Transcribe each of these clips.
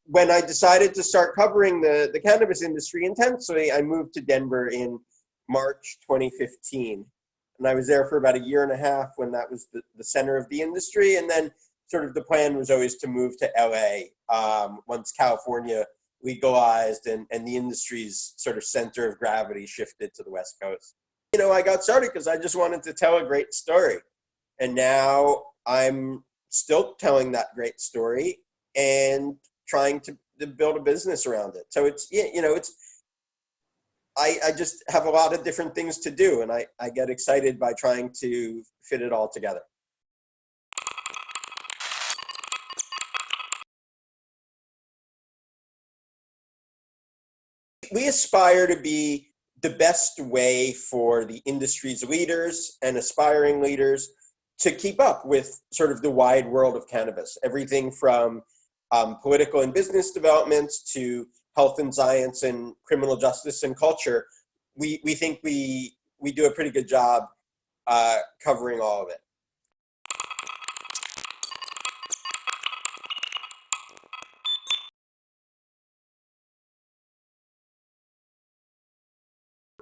when I decided to start covering the cannabis industry intensely, I moved to Denver in March 2015. And I was there for about a year and a half when that was the center of the industry. And then sort of the plan was always to move to LA once California legalized and the industry's sort of center of gravity shifted to the West Coast. I got started because I just wanted to tell a great story. And now I'm still telling that great story and trying to build a business around it. So I just have a lot of different things to do, and I get excited by trying to fit it all together. We aspire to be the best way for the industry's leaders and aspiring leaders to keep up with sort of the wide world of cannabis. Everything from political and business developments to health and science and criminal justice and culture. We think we do a pretty good job covering all of it.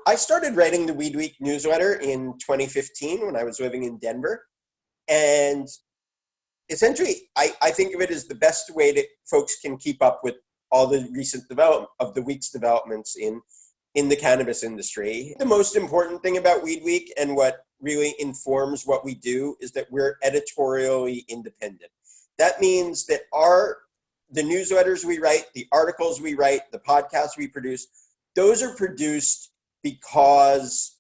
I started writing the WeedWeek newsletter in 2015 when I was living in Denver. And essentially, I think of it as the best way that folks can keep up with all the recent development of the week's developments in the cannabis industry. The most important thing about WeedWeek and what really informs what we do is that we're editorially independent. That means that the newsletters we write, the articles we write, the podcasts we produce, those are produced because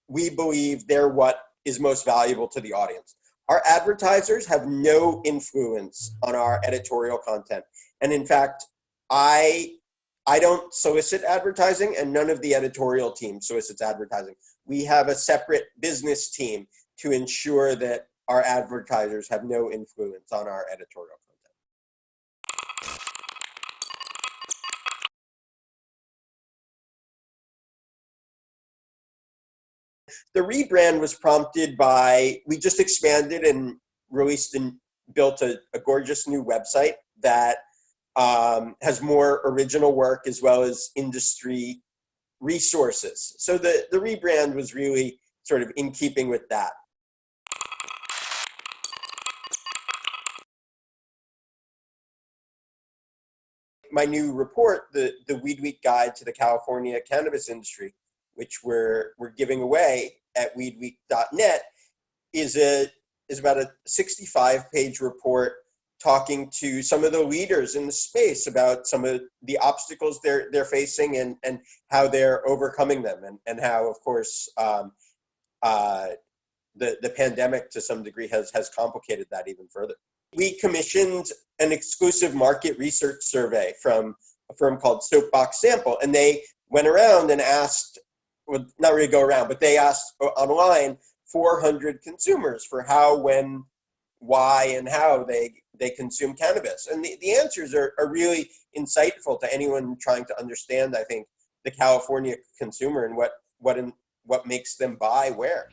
we believe they're what is most valuable to the audience. Our advertisers have no influence on our editorial content. And in fact, I don't solicit advertising, and none of the editorial team solicits advertising. We have a separate business team to ensure that our advertisers have no influence on our editorial content. The rebrand was prompted by, we just expanded and released and built a gorgeous new website that has more original work as well as industry resources. So the rebrand was really sort of in keeping with that. My new report, the WeedWeek Guide to the California Cannabis Industry, which we're giving away at weedweek.net, is about a 65-page report talking to some of the leaders in the space about some of the obstacles they're facing and how they're overcoming them, and how, of course, the pandemic to some degree has complicated that even further. We commissioned an exclusive market research survey from a firm called Soapbox Sample, and they went around and asked, well, not really go around, but they asked online 400 consumers for how, when, why, and how they consume cannabis. And the answers are really insightful to anyone trying to understand, I think, the California consumer and what makes them buy where.